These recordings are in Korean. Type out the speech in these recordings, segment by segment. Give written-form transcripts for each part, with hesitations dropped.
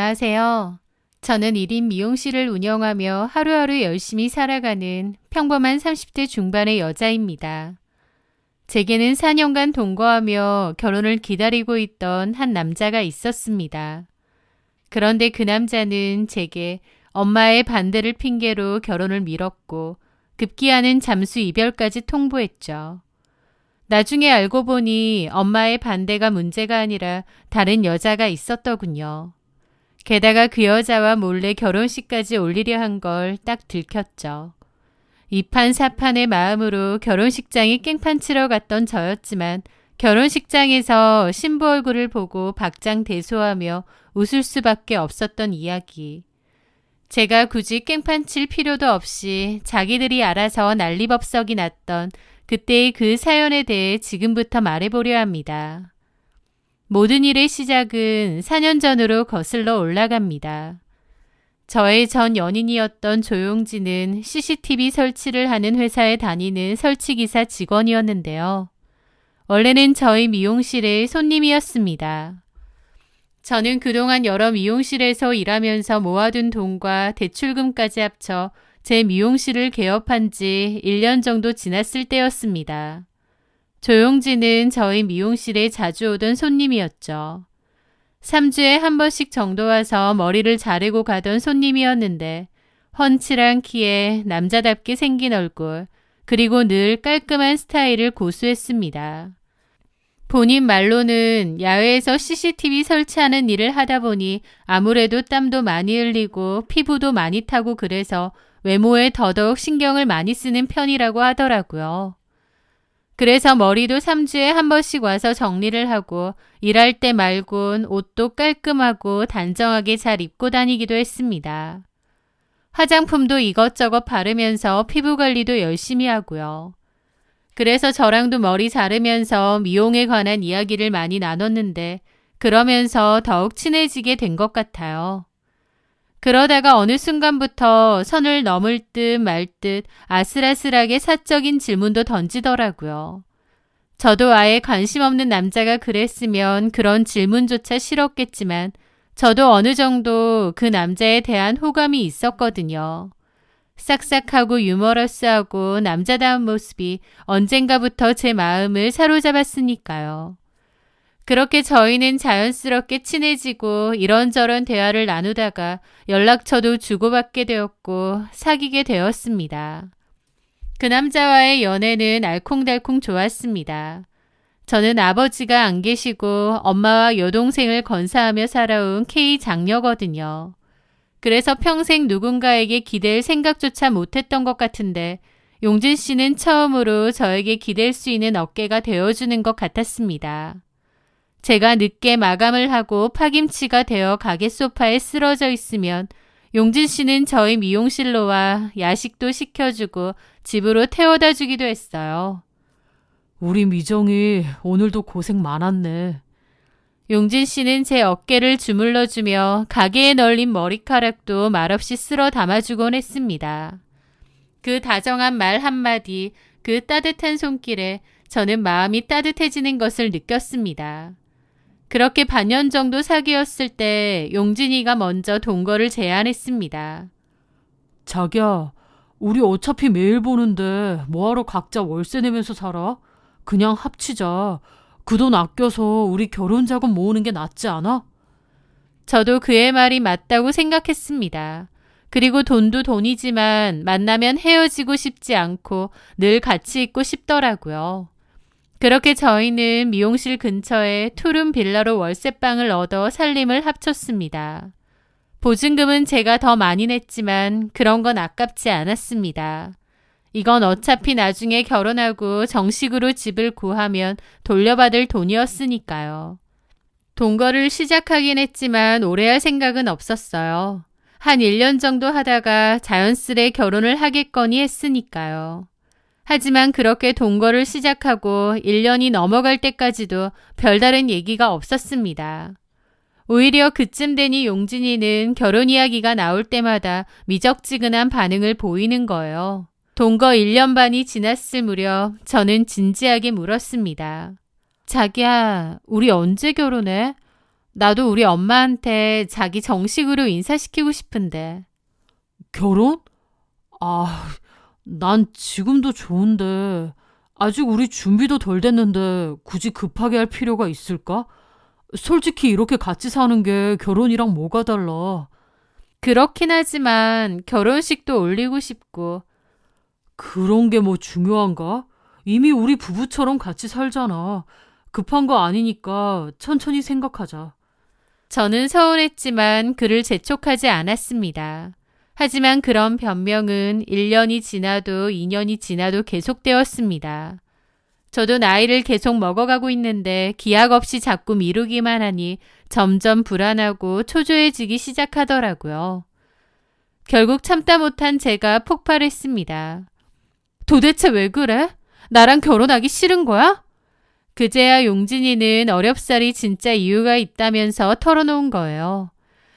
안녕하세요. 저는 1인 미용실을 운영하며 하루하루 열심히 살아가는 평범한 30대 중반의 여자입니다. 제게는 4년간 동거하며 결혼을 기다리고 있던 한 남자가 있었습니다. 그런데 그 남자는 제게 엄마의 반대를 핑계로 결혼을 미뤘고 급기야는 잠수 이별까지 통보했죠. 나중에 알고 보니 엄마의 반대가 문제가 아니라 다른 여자가 있었더군요. 게다가 그 여자와 몰래 결혼식까지 올리려 한 걸 딱 들켰죠. 이판사판의 마음으로 결혼식장에 깽판 치러 갔던 저였지만 결혼식장에서 신부 얼굴을 보고 박장대소하며 웃을 수밖에 없었던 이야기. 제가 굳이 깽판 칠 필요도 없이 자기들이 알아서 난리법석이 났던 그때의 그 사연에 대해 지금부터 말해보려 합니다. 모든 일의 시작은 4년 전으로 거슬러 올라갑니다. 저의 전 연인이었던 조용진은 CCTV 설치를 하는 회사에 다니는 설치기사 직원이었는데요. 원래는 저희 미용실의 손님이었습니다. 저는 그동안 여러 미용실에서 일하면서 모아둔 돈과 대출금까지 합쳐 제 미용실을 개업한 지 1년 정도 지났을 때였습니다. 조용진은 저희 미용실에 자주 오던 손님이었죠. 3주에 한 번씩 정도 와서 머리를 자르고 가던 손님이었는데 훤칠한 키에 남자답게 생긴 얼굴, 그리고 늘 깔끔한 스타일을 고수했습니다. 본인 말로는 야외에서 CCTV 설치하는 일을 하다 보니 아무래도 땀도 많이 흘리고 피부도 많이 타고 그래서 외모에 더더욱 신경을 많이 쓰는 편이라고 하더라고요. 그래서 머리도 3주에 한 번씩 와서 정리를 하고 일할 때 말곤 옷도 깔끔하고 단정하게 잘 입고 다니기도 했습니다. 화장품도 이것저것 바르면서 피부 관리도 열심히 하고요. 그래서 저랑도 머리 자르면서 미용에 관한 이야기를 많이 나눴는데 그러면서 더욱 친해지게 된 것 같아요. 그러다가 어느 순간부터 선을 넘을 듯 말 듯 아슬아슬하게 사적인 질문도 던지더라고요. 저도 아예 관심 없는 남자가 그랬으면 그런 질문조차 싫었겠지만 저도 어느 정도 그 남자에 대한 호감이 있었거든요. 싹싹하고 유머러스하고 남자다운 모습이 언젠가부터 제 마음을 사로잡았으니까요. 그렇게 저희는 자연스럽게 친해지고 이런저런 대화를 나누다가 연락처도 주고받게 되었고 사귀게 되었습니다. 그 남자와의 연애는 알콩달콩 좋았습니다. 저는 아버지가 안 계시고 엄마와 여동생을 건사하며 살아온 K 장녀거든요. 그래서 평생 누군가에게 기댈 생각조차 못했던 것 같은데 용진 씨는 처음으로 저에게 기댈 수 있는 어깨가 되어주는 것 같았습니다. 제가 늦게 마감을 하고 파김치가 되어 가게 소파에 쓰러져 있으면 용진 씨는 저희 미용실로 와 야식도 시켜주고 집으로 태워다 주기도 했어요. 우리 미정이 오늘도 고생 많았네. 용진 씨는 제 어깨를 주물러주며 가게에 널린 머리카락도 말없이 쓸어 담아주곤 했습니다. 그 다정한 말 한마디, 그 따뜻한 손길에 저는 마음이 따뜻해지는 것을 느꼈습니다. 그렇게 반년 정도 사귀었을 때 용진이가 먼저 동거를 제안했습니다. 자기야, 우리 어차피 매일 보는데 뭐하러 각자 월세 내면서 살아? 그냥 합치자. 그 돈 아껴서 우리 결혼 자금 모으는 게 낫지 않아? 저도 그의 말이 맞다고 생각했습니다. 그리고 돈도 돈이지만 만나면 헤어지고 싶지 않고 늘 같이 있고 싶더라고요. 그렇게 저희는 미용실 근처에 투룸 빌라로 월세방을 얻어 살림을 합쳤습니다. 보증금은 제가 더 많이 냈지만 그런 건 아깝지 않았습니다. 이건 어차피 나중에 결혼하고 정식으로 집을 구하면 돌려받을 돈이었으니까요. 동거를 시작하긴 했지만 오래 할 생각은 없었어요. 한 1년 정도 하다가 자연스레 결혼을 하겠거니 했으니까요. 하지만 그렇게 동거를 시작하고 1년이 넘어갈 때까지도 별다른 얘기가 없었습니다. 오히려 그쯤 되니 용진이는 결혼 이야기가 나올 때마다 미적지근한 반응을 보이는 거예요. 동거 1년 반이 지났을 무렵 저는 진지하게 물었습니다. 자기야, 우리 언제 결혼해? 나도 우리 엄마한테 자기 정식으로 인사시키고 싶은데. 결혼? 난 지금도 좋은데 아직 우리 준비도 덜 됐는데 굳이 급하게 할 필요가 있을까? 솔직히 이렇게 같이 사는 게 결혼이랑 뭐가 달라? 그렇긴 하지만 결혼식도 올리고 싶고. 그런 게 뭐 중요한가? 이미 우리 부부처럼 같이 살잖아. 급한 거 아니니까 천천히 생각하자. 저는 서운했지만 그를 재촉하지 않았습니다. 하지만 그런 변명은 1년이 지나도 2년이 지나도 계속되었습니다. 저도 나이를 계속 먹어가고 있는데 기약 없이 자꾸 미루기만 하니 점점 불안하고 초조해지기 시작하더라고요. 결국 참다 못한 제가 폭발했습니다. 도대체 왜 그래? 나랑 결혼하기 싫은 거야? 그제야 용진이는 어렵사리 진짜 이유가 있다면서 털어놓은 거예요.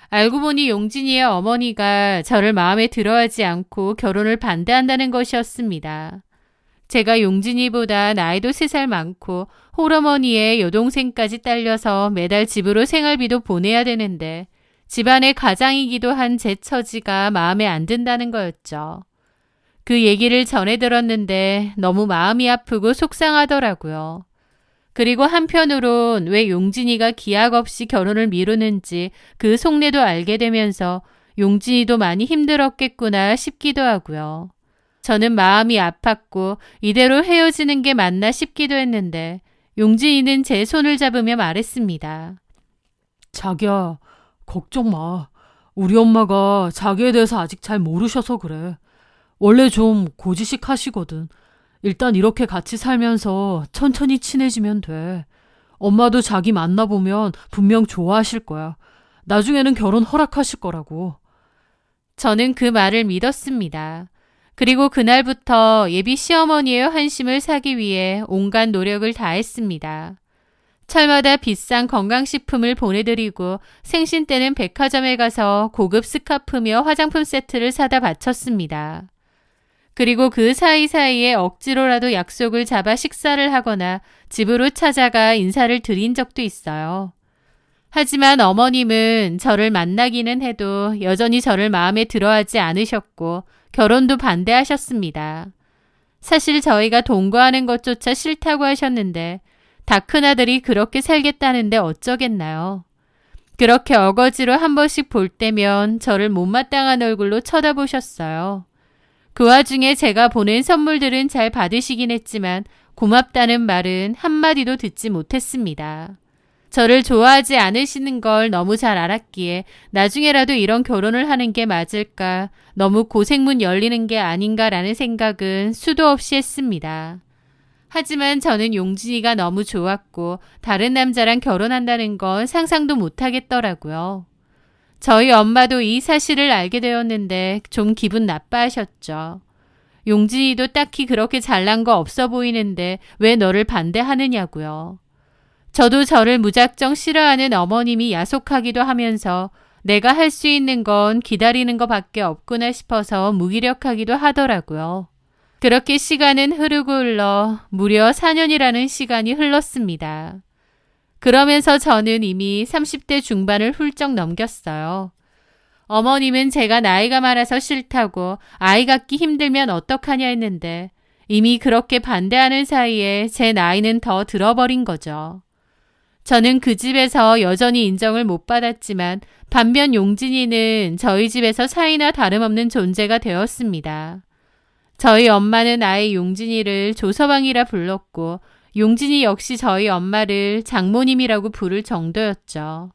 알고 보니 용진이의 어머니가 저를 마음에 들어하지 않고 결혼을 반대한다는 것이었습니다. 제가 용진이보다 나이도 3살 많고 홀어머니의 여동생까지 딸려서 매달 집으로 생활비도 보내야 되는데 집안의 가장이기도 한 제 처지가 마음에 안 든다는 거였죠. 그 얘기를 전해 들었는데 너무 마음이 아프고 속상하더라고요. 그리고 한편으론 왜 용진이가 기약 없이 결혼을 미루는지 그 속내도 알게 되면서 용진이도 많이 힘들었겠구나 싶기도 하고요. 저는 마음이 아팠고 이대로 헤어지는 게 맞나 싶기도 했는데 용진이는 제 손을 잡으며 말했습니다. 자기야, 걱정 마. 우리 엄마가 자기에 대해서 아직 잘 모르셔서 그래. 원래 좀 고지식 하시거든. 일단 이렇게 같이 살면서 천천히 친해지면 돼. 엄마도 자기 만나보면 분명 좋아하실 거야. 나중에는 결혼 허락하실 거라고. 저는 그 말을 믿었습니다. 그리고 그날부터 예비 시어머니의 환심을 사기 위해 온갖 노력을 다했습니다. 철마다 비싼 건강식품을 보내드리고 생신 때는 백화점에 가서 고급 스카프며 화장품 세트를 사다 바쳤습니다. 그리고 그 사이사이에 억지로라도 약속을 잡아 식사를 하거나 집으로 찾아가 인사를 드린 적도 있어요. 하지만 어머님은 저를 만나기는 해도 여전히 저를 마음에 들어하지 않으셨고 결혼도 반대하셨습니다. 사실 저희가 동거하는 것조차 싫다고 하셨는데 다 큰아들이 그렇게 살겠다는데 어쩌겠나요. 그렇게 어거지로 한 번씩 볼 때면 저를 못마땅한 얼굴로 쳐다보셨어요. 그 와중에 제가 보낸 선물들은 잘 받으시긴 했지만 고맙다는 말은 한마디도 듣지 못했습니다. 저를 좋아하지 않으시는 걸 너무 잘 알았기에 나중에라도 이런 결혼을 하는 게 맞을까, 너무 고생문 열리는 게 아닌가라는 생각은 수도 없이 했습니다. 하지만 저는 용진이가 너무 좋았고 다른 남자랑 결혼한다는 건 상상도 못하겠더라고요. 저희 엄마도 이 사실을 알게 되었는데 좀 기분 나빠하셨죠. 용진이도 딱히 그렇게 잘난 거 없어 보이는데 왜 너를 반대하느냐고요. 저도 저를 무작정 싫어하는 어머님이 야속하기도 하면서 내가 할 수 있는 건 기다리는 것밖에 없구나 싶어서 무기력하기도 하더라고요. 그렇게 시간은 흐르고 흘러 무려 4년이라는 시간이 흘렀습니다. 그러면서 저는 이미 30대 중반을 훌쩍 넘겼어요. 어머님은 제가 나이가 많아서 싫다고 아이 갖기 힘들면 어떡하냐 했는데 이미 그렇게 반대하는 사이에 제 나이는 더 들어버린 거죠. 저는 그 집에서 여전히 인정을 못 받았지만 반면 용진이는 저희 집에서 사이나 다름없는 존재가 되었습니다. 저희 엄마는 아이 용진이를 조서방이라 불렀고 용진이 역시 저희 엄마를 장모님이라고 부를 정도였죠.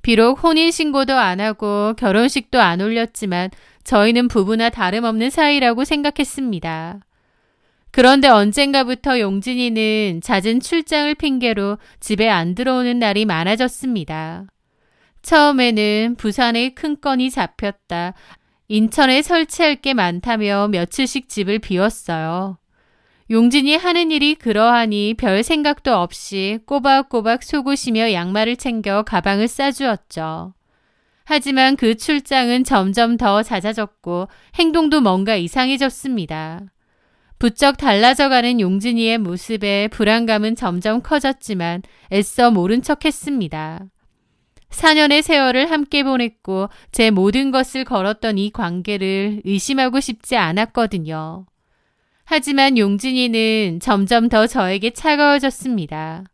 비록 혼인신고도 안 하고 결혼식도 안 올렸지만 저희는 부부나 다름없는 사이라고 생각했습니다. 그런데 언젠가부터 용진이는 잦은 출장을 핑계로 집에 안 들어오는 날이 많아졌습니다. 처음에는 부산에 큰 건이 잡혔다, 인천에 설치할 게 많다며 며칠씩 집을 비웠어요. 용진이 하는 일이 그러하니 별 생각도 없이 꼬박꼬박 속옷이며 양말을 챙겨 가방을 싸주었죠. 하지만 그 출장은 점점 더 잦아졌고 행동도 뭔가 이상해졌습니다. 부쩍 달라져가는 용진이의 모습에 불안감은 점점 커졌지만 애써 모른 척했습니다. 4년의 세월을 함께 보냈고 제 모든 것을 걸었던 이 관계를 의심하고 싶지 않았거든요. 하지만 용진이는 점점 더 저에게 차가워졌습니다.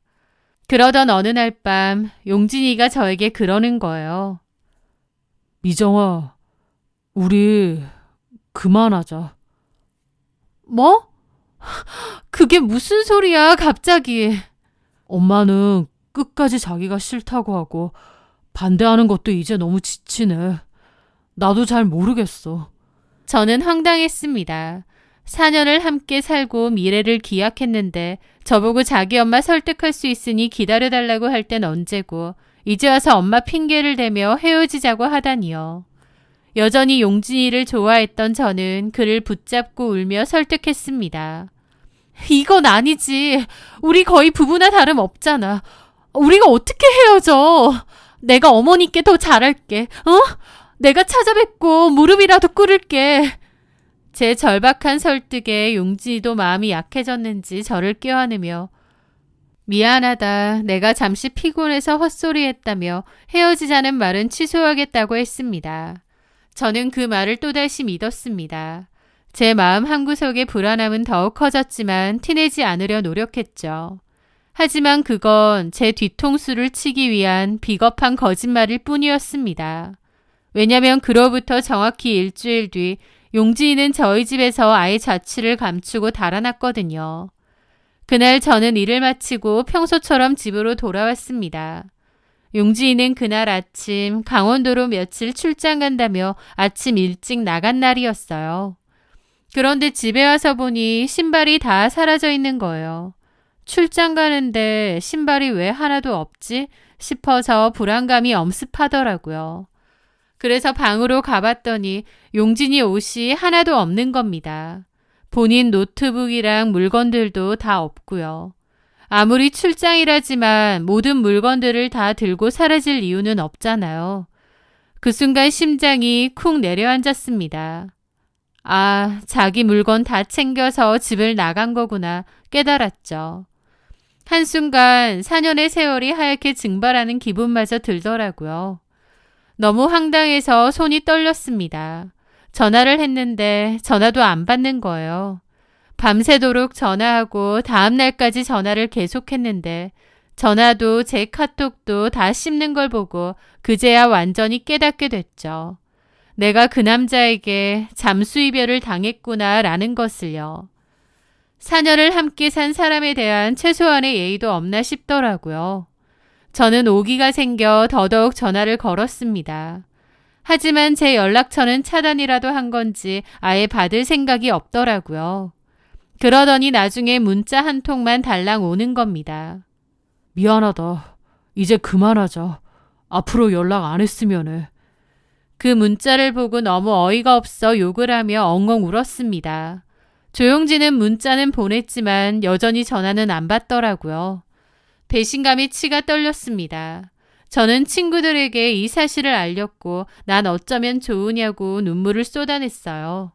그러던 어느 날 밤 용진이가 저에게 그러는 거예요. 미정아, 우리 그만하자. 뭐? 그게 무슨 소리야, 갑자기. 엄마는 끝까지 자기가 싫다고 하고 반대하는 것도 이제 너무 지치네. 나도 잘 모르겠어. 저는 황당했습니다. 4년을 함께 살고 미래를 기약했는데 저보고 자기 엄마 설득할 수 있으니 기다려달라고 할 땐 언제고 이제 와서 엄마 핑계를 대며 헤어지자고 하다니요. 여전히 용진이를 좋아했던 저는 그를 붙잡고 울며 설득했습니다. 이건 아니지. 우리 거의 부부나 다름없잖아. 우리가 어떻게 헤어져? 내가 어머니께 더 잘할게. 내가 찾아뵙고 무릎이라도 꿇을게. 제 절박한 설득에 용진이도 마음이 약해졌는지 저를 껴안으며 미안하다. 내가 잠시 피곤해서 헛소리했다며 헤어지자는 말은 취소하겠다고 했습니다. 저는 그 말을 또다시 믿었습니다. 제 마음 한구석의 불안함은 더욱 커졌지만 티내지 않으려 노력했죠. 하지만 그건 제 뒤통수를 치기 위한 비겁한 거짓말일 뿐이었습니다. 왜냐면 그로부터 정확히 일주일 뒤 용진이는 저희 집에서 아이 자취를 감추고 달아났거든요. 그날 저는 일을 마치고 평소처럼 집으로 돌아왔습니다. 용진이는 그날 아침 강원도로 며칠 출장 간다며 아침 일찍 나간 날이었어요. 그런데 집에 와서 보니 신발이 다 사라져 있는 거예요. 출장 가는데 신발이 왜 하나도 없지 싶어서 불안감이 엄습하더라고요. 그래서 방으로 가봤더니 용진이 옷이 하나도 없는 겁니다. 본인 노트북이랑 물건들도 다 없고요. 아무리 출장이라지만 모든 물건들을 다 들고 사라질 이유는 없잖아요. 그 순간 심장이 쿵 내려앉았습니다. 아, 자기 물건 다 챙겨서 집을 나간 거구나 깨달았죠. 한순간 4년의 세월이 하얗게 증발하는 기분마저 들더라고요. 너무 황당해서 손이 떨렸습니다. 전화를 했는데 전화도 안 받는 거예요. 밤새도록 전화하고 다음 날까지 전화를 계속했는데 전화도 제 카톡도 다 씹는 걸 보고 그제야 완전히 깨닫게 됐죠. 내가 그 남자에게 잠수 이별을 당했구나라는 것을요. 4년을 함께 산 사람에 대한 최소한의 예의도 없나 싶더라고요. 저는 오기가 생겨 더더욱 전화를 걸었습니다. 하지만 제 연락처는 차단이라도 한 건지 아예 받을 생각이 없더라고요. 그러더니 나중에 문자 한 통만 달랑 오는 겁니다. 미안하다. 이제 그만하자. 앞으로 연락 안 했으면 해. 그 문자를 보고 너무 어이가 없어 욕을 하며 엉엉 울었습니다. 조용진은 문자는 보냈지만 여전히 전화는 안 받더라고요. 배신감이 치가 떨렸습니다. 저는 친구들에게 이 사실을 알렸고 난 어쩌면 좋으냐고 눈물을 쏟아냈어요.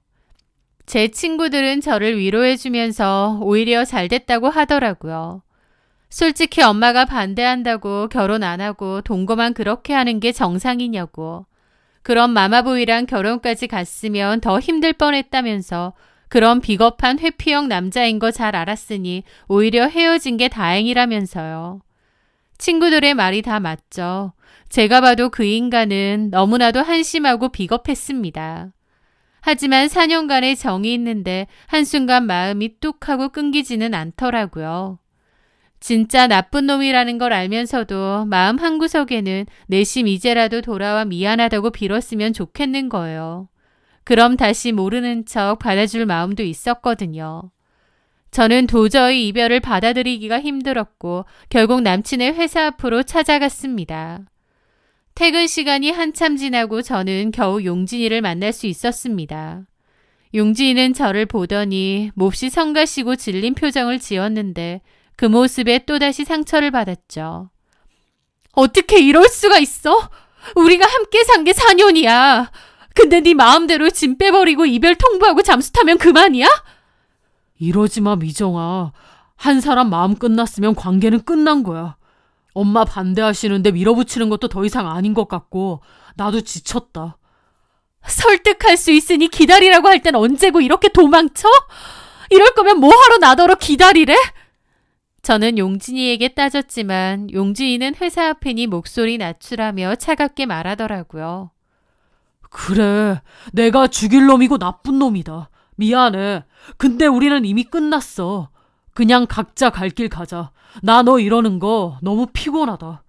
제 친구들은 저를 위로해주면서 오히려 잘 됐다고 하더라고요. 솔직히 엄마가 반대한다고 결혼 안 하고 동거만 그렇게 하는 게 정상이냐고. 그런 마마보이랑 결혼까지 갔으면 더 힘들 뻔했다면서 그런 비겁한 회피형 남자인 거 잘 알았으니 오히려 헤어진 게 다행이라면서요. 친구들의 말이 다 맞죠. 제가 봐도 그 인간은 너무나도 한심하고 비겁했습니다. 하지만 4년간의 정이 있는데 한순간 마음이 뚝 하고 끊기지는 않더라고요. 진짜 나쁜 놈이라는 걸 알면서도 마음 한구석에는 내심 이제라도 돌아와 미안하다고 빌었으면 좋겠는 거예요. 그럼 다시 모르는 척 받아줄 마음도 있었거든요. 저는 도저히 이별을 받아들이기가 힘들었고 결국 남친의 회사 앞으로 찾아갔습니다. 퇴근 시간이 한참 지나고 저는 겨우 용진이를 만날 수 있었습니다. 용진이는 저를 보더니 몹시 성가시고 질린 표정을 지었는데 그 모습에 또다시 상처를 받았죠. 어떻게 이럴 수가 있어? 우리가 함께 산 게 4년이야. 근데 네 마음대로 짐 빼버리고 이별 통보하고 잠수 타면 그만이야? 이러지 마, 미정아. 한 사람 마음 끝났으면 관계는 끝난 거야. 엄마 반대하시는데 밀어붙이는 것도 더 이상 아닌 것 같고 나도 지쳤다. 설득할 수 있으니 기다리라고 할 땐 언제고 이렇게 도망쳐? 이럴 거면 뭐하러 나더러 기다리래? 저는 용진이에게 따졌지만 용진이는 회사 앞이니 목소리 낮추라며 차갑게 말하더라고요. 그래, 내가 죽일 놈이고 나쁜 놈이다. 미안해. 근데 우리는 이미 끝났어. 그냥 각자 갈 길 가자. 나 너 이러는 거 너무 피곤하다.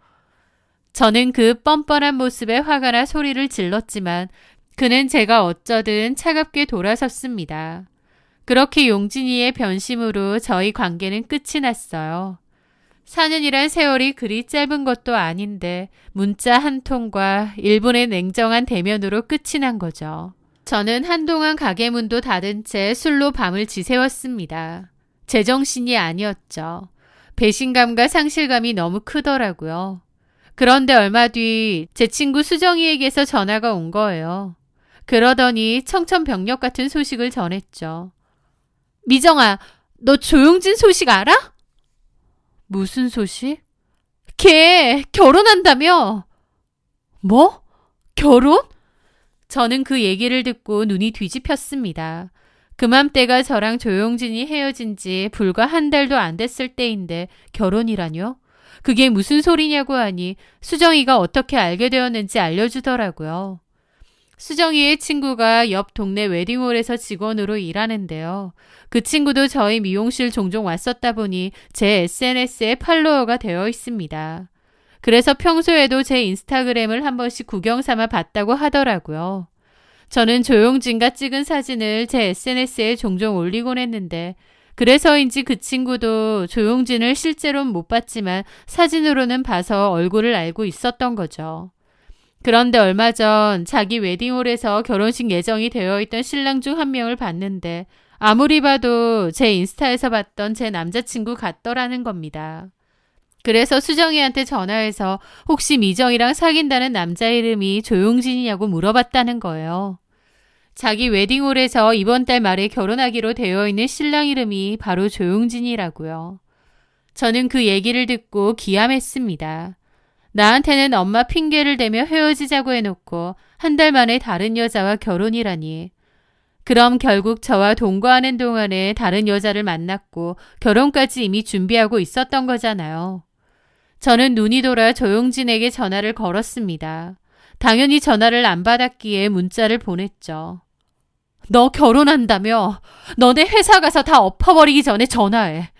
저는 그 뻔뻔한 모습에 화가 나 소리를 질렀지만 그는 제가 어쩌든 차갑게 돌아섰습니다. 그렇게 용진이의 변심으로 저희 관계는 끝이 났어요. 4년이란 세월이 그리 짧은 것도 아닌데 문자 한 통과 1분의 냉정한 대면으로 끝이 난 거죠. 저는 한동안 가게 문도 닫은 채 술로 밤을 지새웠습니다. 제정신이 아니었죠. 배신감과 상실감이 너무 크더라고요. 그런데 얼마 뒤 제 친구 수정이에게서 전화가 온 거예요. 그러더니 청천벽력 같은 소식을 전했죠. 미정아, 너 조용진 소식 알아? 무슨 소식? 걔 결혼한다며. 뭐? 결혼? 저는 그 얘기를 듣고 눈이 뒤집혔습니다. 그맘때가 저랑 조용진이 헤어진 지 불과 한 달도 안 됐을 때인데 결혼이라뇨? 그게 무슨 소리냐고 하니 수정이가 어떻게 알게 되었는지 알려주더라고요. 수정이의 친구가 옆 동네 웨딩홀에서 직원으로 일하는데요. 그 친구도 저희 미용실 종종 왔었다 보니 제 SNS에 팔로워가 되어 있습니다. 그래서 평소에도 제 인스타그램을 한 번씩 구경 삼아 봤다고 하더라고요. 저는 조용진과 찍은 사진을 제 SNS에 종종 올리곤 했는데 그래서인지 그 친구도 조용진을 실제로는 못 봤지만 사진으로는 봐서 얼굴을 알고 있었던 거죠. 그런데 얼마 전 자기 웨딩홀에서 결혼식 예정이 되어 있던 신랑 중 한 명을 봤는데 아무리 봐도 제 인스타에서 봤던 제 남자친구 같더라는 겁니다. 그래서 수정이한테 전화해서 혹시 미정이랑 사귄다는 남자 이름이 조용진이냐고 물어봤다는 거예요. 자기 웨딩홀에서 이번 달 말에 결혼하기로 되어 있는 신랑 이름이 바로 조용진이라고요. 저는 그 얘기를 듣고 기함했습니다. 나한테는 엄마 핑계를 대며 헤어지자고 해놓고 한 달 만에 다른 여자와 결혼이라니. 그럼 결국 저와 동거하는 동안에 다른 여자를 만났고 결혼까지 이미 준비하고 있었던 거잖아요. 저는 눈이 돌아 조용진에게 전화를 걸었습니다. 당연히 전화를 안 받았기에 문자를 보냈죠. 너 결혼한다며? 너네 회사 가서 다 엎어버리기 전에 전화해.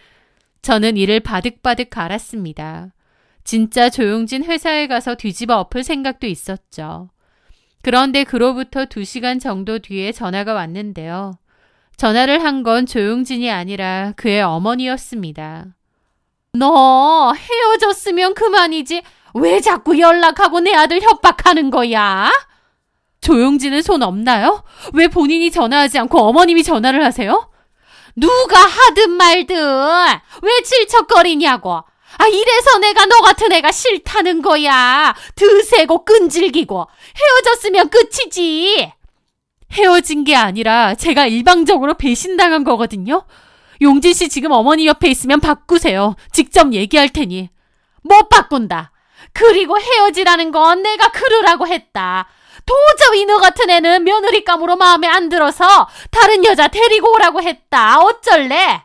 저는 이를 바득바득 갈았습니다. 진짜 조용진 회사에 가서 뒤집어 엎을 생각도 있었죠. 그런데 그로부터 2시간 정도 뒤에 전화가 왔는데요. 전화를 한 건 조용진이 아니라 그의 어머니였습니다. 너 헤어졌으면 그만이지 왜 자꾸 연락하고 내 아들 협박하는 거야? 조용진은 손 없나요? 왜 본인이 전화하지 않고 어머님이 전화를 하세요? 누가 하든 말든 왜 질척거리냐고. 이래서 내가 너 같은 애가 싫다는 거야. 드세고 끈질기고. 헤어졌으면 끝이지. 헤어진 게 아니라 제가 일방적으로 배신당한 거거든요. 용진 씨 지금 어머니 옆에 있으면 바꾸세요. 직접 얘기할 테니. 못 바꾼다. 그리고 헤어지라는 건 내가 그러라고 했다. 도저히 너 같은 애는 며느리감으로 마음에 안 들어서 다른 여자 데리고 오라고 했다. 어쩔래?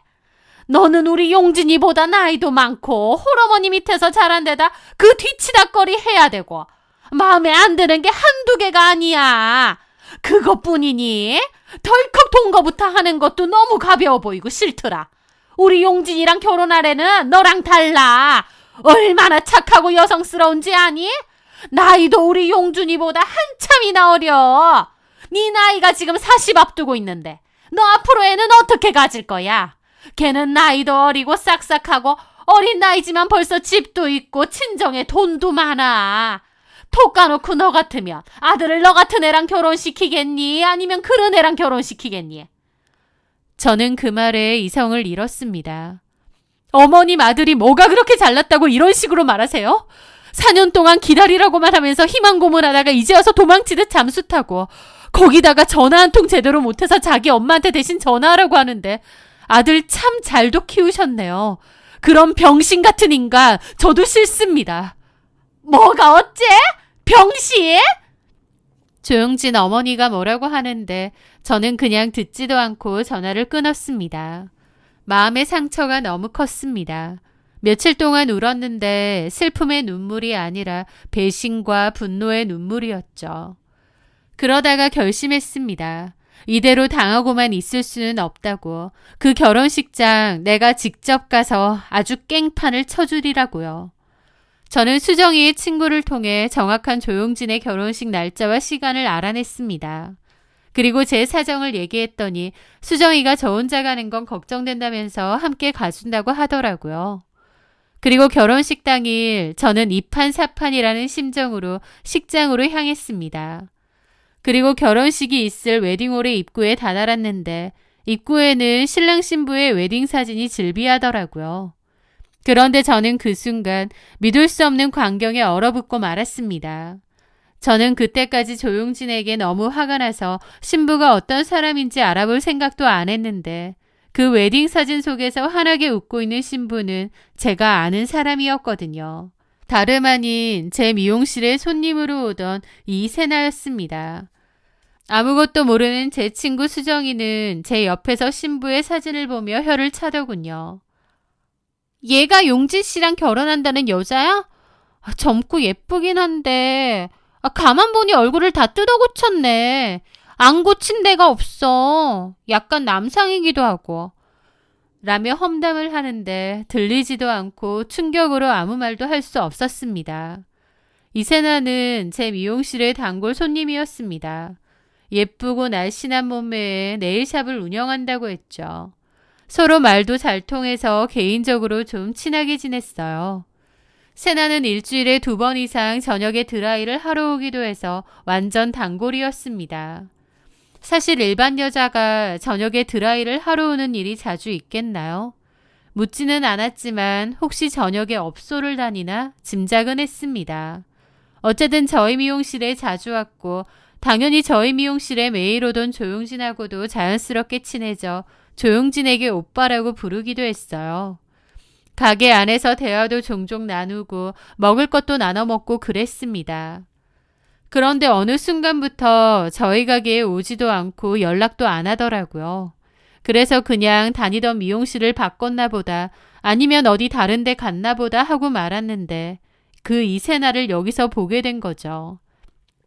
너는 우리 용진이보다 나이도 많고 홀어머니 밑에서 자란 데다 그 뒤치다거리 해야 되고 마음에 안 드는 게 한두 개가 아니야. 그것뿐이니 덜컥 동거부터 하는 것도 너무 가벼워 보이고 싫더라. 우리 용진이랑 결혼하래는 너랑 달라. 얼마나 착하고 여성스러운지 아니? 나이도 우리 용준이보다 한참이나 어려. 네 나이가 지금 40 앞두고 있는데 너 앞으로 애는 어떻게 가질 거야? 걔는 나이도 어리고 싹싹하고 어린 나이지만 벌써 집도 있고 친정에 돈도 많아. 톡 까놓고 너 같으면 아들을 너 같은 애랑 결혼시키겠니? 아니면 그런 애랑 결혼시키겠니? 저는 그 말에 이성을 잃었습니다. 어머님 아들이 뭐가 그렇게 잘났다고 이런 식으로 말하세요? 4년 동안 기다리라고만 하면서 희망 고문하다가 이제 와서 도망치듯 잠수 타고 거기다가 전화 한 통 제대로 못해서 자기 엄마한테 대신 전화하라고 하는데 아들 참 잘도 키우셨네요. 그런 병신 같은 인간 저도 싫습니다. 뭐가 어째? 병신? 조용진 어머니가 뭐라고 하는데 저는 그냥 듣지도 않고 전화를 끊었습니다. 마음의 상처가 너무 컸습니다. 며칠 동안 울었는데 슬픔의 눈물이 아니라 배신과 분노의 눈물이었죠. 그러다가 결심했습니다. 이대로 당하고만 있을 수는 없다고. 그 결혼식장 내가 직접 가서 아주 깽판을 쳐주리라고요. 저는 수정이의 친구를 통해 정확한 조용진의 결혼식 날짜와 시간을 알아냈습니다. 그리고 제 사정을 얘기했더니 수정이가 저 혼자 가는 건 걱정된다면서 함께 가준다고 하더라고요. 그리고 결혼식 당일 저는 이판사판이라는 심정으로 식장으로 향했습니다. 그리고 결혼식이 있을 웨딩홀의 입구에 다다랐는데 입구에는 신랑 신부의 웨딩 사진이 즐비하더라고요. 그런데 저는 그 순간 믿을 수 없는 광경에 얼어붙고 말았습니다. 저는 그때까지 조용진에게 너무 화가 나서 신부가 어떤 사람인지 알아볼 생각도 안 했는데 그 웨딩 사진 속에서 환하게 웃고 있는 신부는 제가 아는 사람이었거든요. 다름 아닌 제 미용실에 손님으로 오던 이세나였습니다. 아무것도 모르는 제 친구 수정이는 제 옆에서 신부의 사진을 보며 혀를 차더군요. 얘가 용진 씨랑 결혼한다는 여자야? 젊고 예쁘긴 한데 가만 보니 얼굴을 다 뜯어 고쳤네. 안 고친 데가 없어. 약간 남상이기도 하고. 라며 험담을 하는데 들리지도 않고 충격으로 아무 말도 할 수 없었습니다. 이세나는 제 미용실의 단골 손님이었습니다. 예쁘고 날씬한 몸매에 네일샵을 운영한다고 했죠. 서로 말도 잘 통해서 개인적으로 좀 친하게 지냈어요. 세나는 일주일에 2번 이상 저녁에 드라이를 하러 오기도 해서 완전 단골이었습니다. 사실 일반 여자가 저녁에 드라이를 하러 오는 일이 자주 있겠나요? 묻지는 않았지만 혹시 저녁에 업소를 다니나 짐작은 했습니다. 어쨌든 저희 미용실에 자주 왔고 당연히 저희 미용실에 매일 오던 조용진하고도 자연스럽게 친해져 조용진에게 오빠라고 부르기도 했어요. 가게 안에서 대화도 종종 나누고 먹을 것도 나눠 먹고 그랬습니다. 그런데 어느 순간부터 저희 가게에 오지도 않고 연락도 안 하더라고요. 그래서 그냥 다니던 미용실을 바꿨나 보다 아니면 어디 다른 데 갔나 보다 하고 말았는데 그 이세나를 여기서 보게 된 거죠.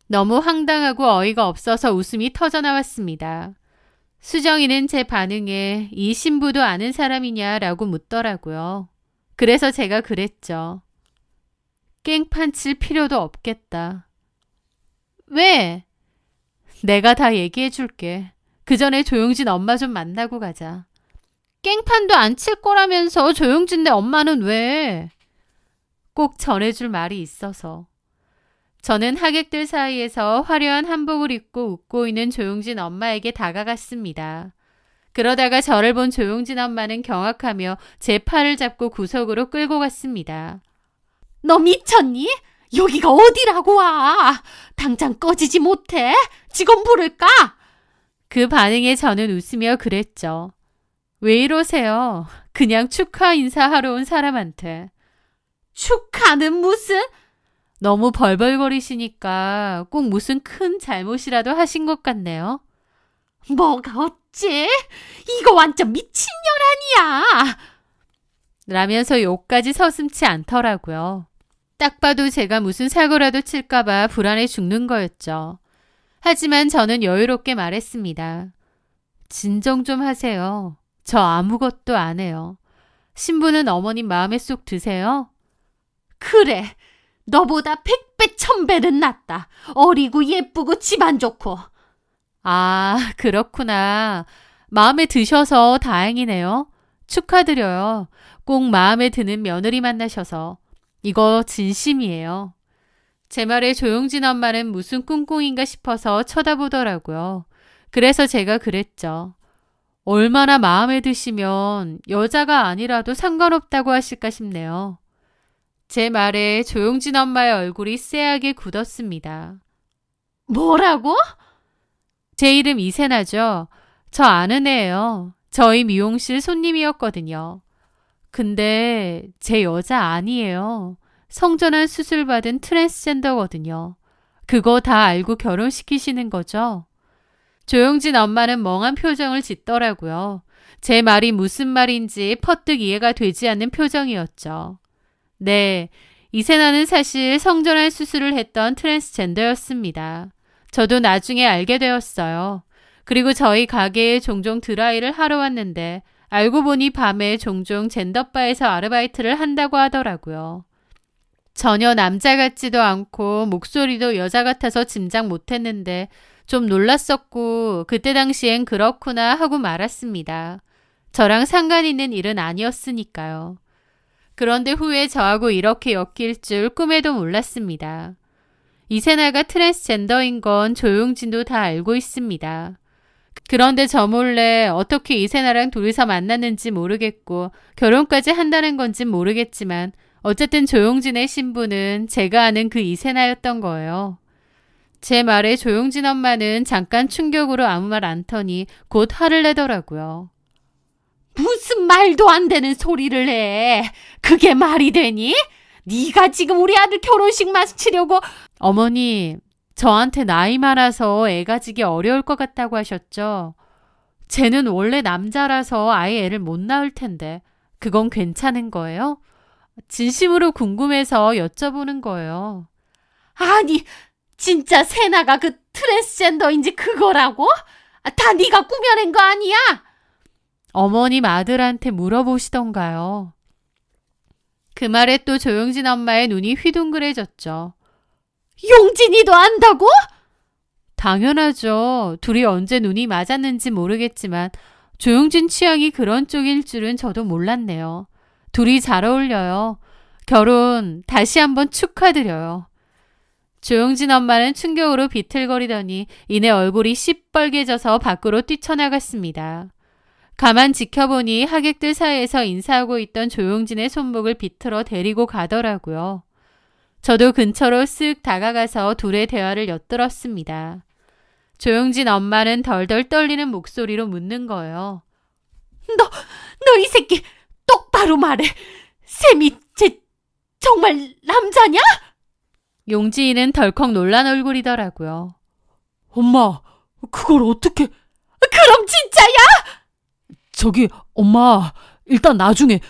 너무 황당하고 어이가 없어서 웃음이 터져나왔습니다. 수정이는 제 반응에 이 신부도 아는 사람이냐라고 묻더라고요. 그래서 제가 그랬죠. 깽판 칠 필요도 없겠다. 왜? 내가 다 얘기해 줄게. 그 전에 조용진 엄마 좀 만나고 가자. 깽판도 안 칠 거라면서 조용진네 엄마는 왜? 꼭 전해줄 말이 있어서. 저는 하객들 사이에서 화려한 한복을 입고 웃고 있는 조용진 엄마에게 다가갔습니다. 그러다가 저를 본 조용진 엄마는 경악하며 제 팔을 잡고 구석으로 끌고 갔습니다. 너 미쳤니? 여기가 어디라고 와? 당장 꺼지지 못해? 직원 부를까? 그 반응에 저는 웃으며 그랬죠. 왜 이러세요? 그냥 축하 인사하러 온 사람한테. 축하는 무슨? 너무 벌벌거리시니까 꼭 무슨 큰 잘못이라도 하신 것 같네요. 뭐가 어째? 이거 완전 미친년 아니야! 라면서 욕까지 서슴지 않더라고요. 딱 봐도 제가 무슨 사고라도 칠까봐 불안해 죽는 거였죠. 하지만 저는 여유롭게 말했습니다. 진정 좀 하세요. 저 아무것도 안 해요. 신부는 어머님 마음에 쏙 드세요? 그래. 너보다 100배 1000배는 낫다. 어리고 예쁘고 집안 좋고. 아, 그렇구나. 마음에 드셔서 다행이네요. 축하드려요. 꼭 마음에 드는 며느리 만나셔서. 이거 진심이에요. 제 말에 조용진 엄마는 무슨 꿍꿍인가 싶어서 쳐다보더라고요. 그래서 제가 그랬죠. 얼마나 마음에 드시면 여자가 아니라도 상관없다고 하실까 싶네요. 제 말에 조용진 엄마의 얼굴이 쎄하게 굳었습니다. 뭐라고? 제 이름 이세나죠. 저 아는 애예요. 저희 미용실 손님이었거든요. 근데 제 여자 아니에요. 성전환 수술 받은 트랜스젠더거든요. 그거 다 알고 결혼시키시는 거죠? 조용진 엄마는 멍한 표정을 짓더라고요. 제 말이 무슨 말인지 퍼뜩 이해가 되지 않는 표정이었죠. 네, 이세나는 사실 성전환 수술을 했던 트랜스젠더였습니다. 저도 나중에 알게 되었어요. 그리고 저희 가게에 종종 드라이를 하러 왔는데 알고 보니 밤에 종종 젠더바에서 아르바이트를 한다고 하더라고요. 전혀 남자 같지도 않고 목소리도 여자 같아서 짐작 못했는데 좀 놀랐었고 그때 당시엔 그렇구나 하고 말았습니다. 저랑 상관 있는 일은 아니었으니까요. 그런데 후에 저하고 이렇게 엮일 줄 꿈에도 몰랐습니다. 이세나가 트랜스젠더인 건 조용진도 다 알고 있습니다. 그런데 저 몰래 어떻게 이세나랑 둘이서 만났는지 모르겠고 결혼까지 한다는 건진 모르겠지만 어쨌든 조용진의 신부는 제가 아는 그 이세나였던 거예요. 제 말에 조용진 엄마는 잠깐 충격으로 아무 말 않더니 곧 화를 내더라고요. 무슨 말도 안 되는 소리를 해. 그게 말이 되니? 네가 지금 우리 아들 결혼식 마치려고. 어머니, 저한테 나이 많아서 애 가지기 어려울 것 같다고 하셨죠? 쟤는 원래 남자라서 아예 애를 못 낳을 텐데 그건 괜찮은 거예요? 진심으로 궁금해서 여쭤보는 거예요. 아니, 진짜 세나가 그 트랜스젠더인지 그거라고? 다 네가 꾸며낸 거 아니야? 어머님 아들한테 물어보시던가요. 그 말에 또 조용진 엄마의 눈이 휘둥그레졌죠. 용진이도 안다고? 당연하죠. 둘이 언제 눈이 맞았는지 모르겠지만 조용진 취향이 그런 쪽일 줄은 저도 몰랐네요. 둘이 잘 어울려요. 결혼 다시 한번 축하드려요. 조용진 엄마는 충격으로 비틀거리더니 이내 얼굴이 시뻘개져서 밖으로 뛰쳐나갔습니다. 가만 지켜보니 하객들 사이에서 인사하고 있던 조용진의 손목을 비틀어 데리고 가더라고요. 저도 근처로 쓱 다가가서 둘의 대화를 엿들었습니다. 조용진 엄마는 덜덜 떨리는 목소리로 묻는 거예요. 너 이 새끼 똑바로 말해. 샘이 정말 남자냐? 용지인은 덜컥 놀란 얼굴이더라고요. 엄마, 그걸 어떻게... 그럼 진짜야? 저기, 엄마, 일단 나중에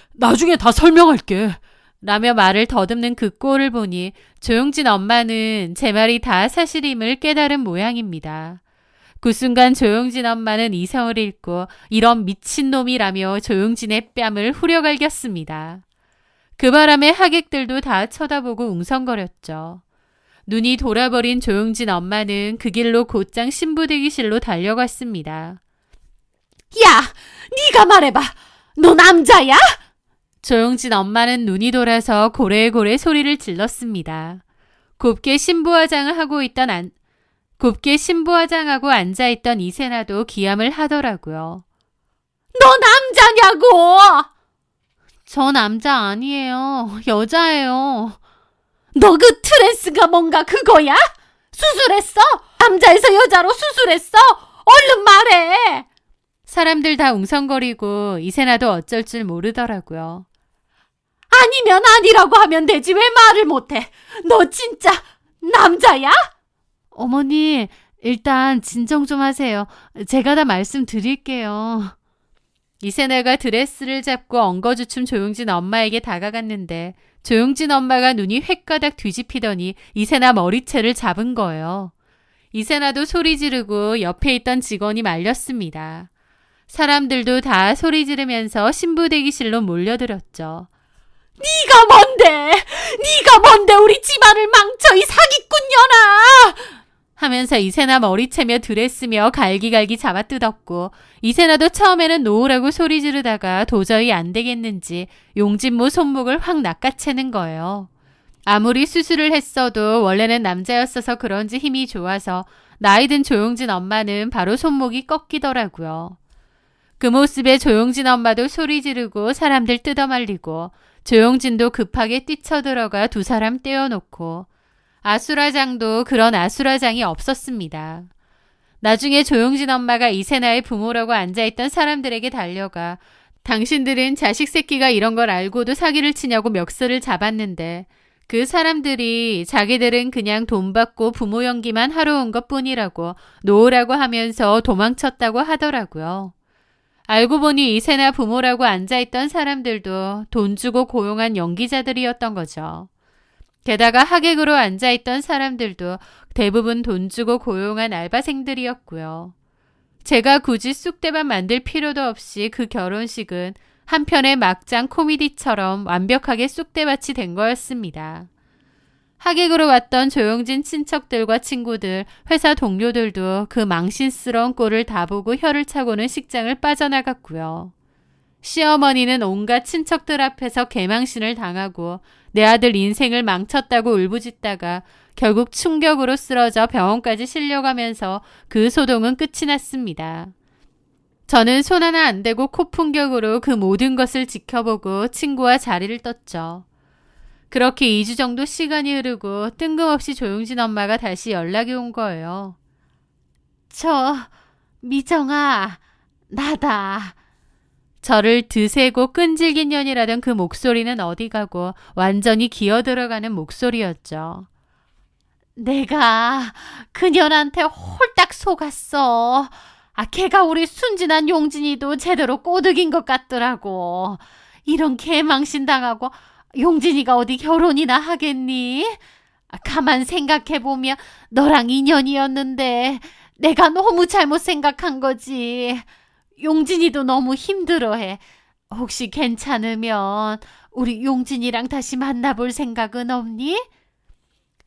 다 설명할게. 라며 말을 더듬는 그 꼴을 보니 조용진 엄마는 제 말이 다 사실임을 깨달은 모양입니다. 그 순간 조용진 엄마는 이성을 잃고 이런 미친놈이라며 조용진의 뺨을 후려갈겼습니다. 그 바람에 하객들도 다 쳐다보고 웅성거렸죠. 눈이 돌아버린 조용진 엄마는 그 길로 곧장 신부 대기실로 달려갔습니다. 야! 네가 말해봐! 너 남자야? 조용진 엄마는 눈이 돌아서 고래고래 소리를 질렀습니다. 곱게 신부화장하고 앉아있던 이세나도 기함을 하더라고요. 너 남자냐고! 저 남자 아니에요. 여자예요. 너 그 트랜스가 뭔가 그거야? 수술했어? 남자에서 여자로 수술했어? 얼른 말해! 사람들 다 웅성거리고 이세나도 어쩔 줄 모르더라고요. 아니면 아니라고 하면 되지 왜 말을 못해? 너 진짜 남자야? 어머니, 일단 진정 좀 하세요. 제가 다 말씀드릴게요. 이세나가 드레스를 잡고 엉거주춤 조용진 엄마에게 다가갔는데 조용진 엄마가 눈이 횟가닥 뒤집히더니 이세나 머리채를 잡은 거예요. 이세나도 소리 지르고 옆에 있던 직원이 말렸습니다. 사람들도 다 소리 지르면서 신부 대기실로 몰려들었죠. 네가 뭔데 우리 집안을 망쳐 이 사기꾼년아! 하면서 이세나 머리채며 드레스며 갈기갈기 잡아뜯었고 이세나도 처음에는 놓으라고 소리 지르다가 도저히 안 되겠는지 용진모 손목을 확 낚아채는 거예요. 아무리 수술을 했어도 원래는 남자였어서 그런지 힘이 좋아서 나이든 조용진 엄마는 바로 손목이 꺾이더라고요. 그 모습에 조용진 엄마도 소리 지르고 사람들 뜯어말리고 조용진도 급하게 뛰쳐들어가 두 사람 떼어놓고 아수라장도 그런 아수라장이 없었습니다. 나중에 조용진 엄마가 이세나의 부모라고 앉아있던 사람들에게 달려가 당신들은 자식 새끼가 이런 걸 알고도 사기를 치냐고 멱살을 잡았는데 그 사람들이 자기들은 그냥 돈 받고 부모 연기만 하러 온 것뿐이라고 놓으라고 하면서 도망쳤다고 하더라고요. 알고 보니 이세나 부모라고 앉아있던 사람들도 돈 주고 고용한 연기자들이었던 거죠. 게다가 하객으로 앉아있던 사람들도 대부분 돈 주고 고용한 알바생들이었고요. 제가 굳이 쑥대밭 만들 필요도 없이 그 결혼식은 한편의 막장 코미디처럼 완벽하게 쑥대밭이 된 거였습니다. 하객으로 왔던 조용진 친척들과 친구들, 회사 동료들도 그 망신스러운 꼴을 다 보고 혀를 차고는 식장을 빠져나갔고요. 시어머니는 온갖 친척들 앞에서 개망신을 당하고 내 아들 인생을 망쳤다고 울부짖다가 결국 충격으로 쓰러져 병원까지 실려가면서 그 소동은 끝이 났습니다. 저는 손 하나 안 대고 코풍격으로 그 모든 것을 지켜보고 친구와 자리를 떴죠. 그렇게 2주 정도 시간이 흐르고 뜬금없이 조용진 엄마가 다시 연락이 온 거예요. 미정아, 나다. 저를 드세고 끈질긴 년이라던 그 목소리는 어디 가고 완전히 기어들어가는 목소리였죠. 내가 그년한테 홀딱 속았어. 걔가 우리 순진한 용진이도 제대로 꼬드긴 것 같더라고. 이런 개망신 당하고 용진이가 어디 결혼이나 하겠니? 가만 생각해보면 너랑 인연이었는데 내가 너무 잘못 생각한 거지. 용진이도 너무 힘들어해. 혹시 괜찮으면 우리 용진이랑 다시 만나볼 생각은 없니?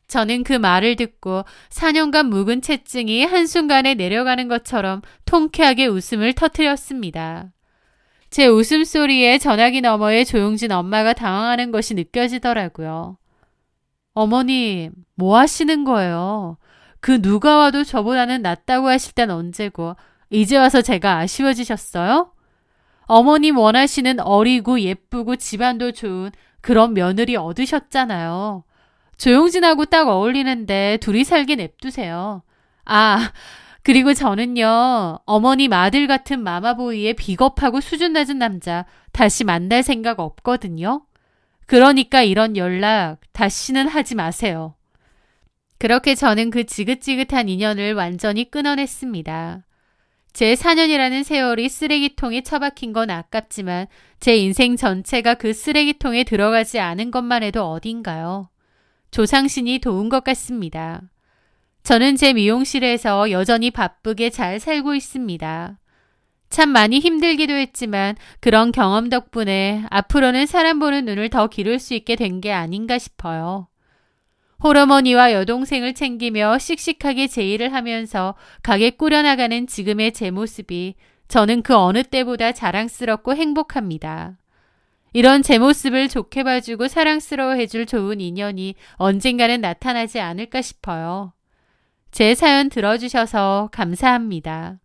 저는 그 말을 듣고 4년간 묵은 채증이 한순간에 내려가는 것처럼 통쾌하게 웃음을 터뜨렸습니다. 제 웃음소리에 전화기 너머에 조용진 엄마가 당황하는 것이 느껴지더라고요. 어머님, 뭐 하시는 거예요? 그 누가 와도 저보다는 낫다고 하실 땐 언제고 이제 와서 제가 아쉬워지셨어요? 어머님 원하시는 어리고 예쁘고 집안도 좋은 그런 며느리 얻으셨잖아요. 조용진하고 딱 어울리는데 둘이 살게 냅두세요. 그리고 저는요, 어머님 아들 같은 마마보이의 비겁하고 수준 낮은 남자 다시 만날 생각 없거든요. 그러니까 이런 연락 다시는 하지 마세요. 그렇게 저는 그 지긋지긋한 인연을 완전히 끊어냈습니다. 제 4년이라는 세월이 쓰레기통에 처박힌 건 아깝지만 제 인생 전체가 그 쓰레기통에 들어가지 않은 것만 해도 어딘가요? 조상신이 도운 것 같습니다. 저는 제 미용실에서 여전히 바쁘게 잘 살고 있습니다. 참 많이 힘들기도 했지만 그런 경험 덕분에 앞으로는 사람 보는 눈을 더 기를 수 있게 된 게 아닌가 싶어요. 홀어머니와 여동생을 챙기며 씩씩하게 제 일을 하면서 가게 꾸려나가는 지금의 제 모습이 저는 그 어느 때보다 자랑스럽고 행복합니다. 이런 제 모습을 좋게 봐주고 사랑스러워해줄 좋은 인연이 언젠가는 나타나지 않을까 싶어요. 제 사연 들어주셔서 감사합니다.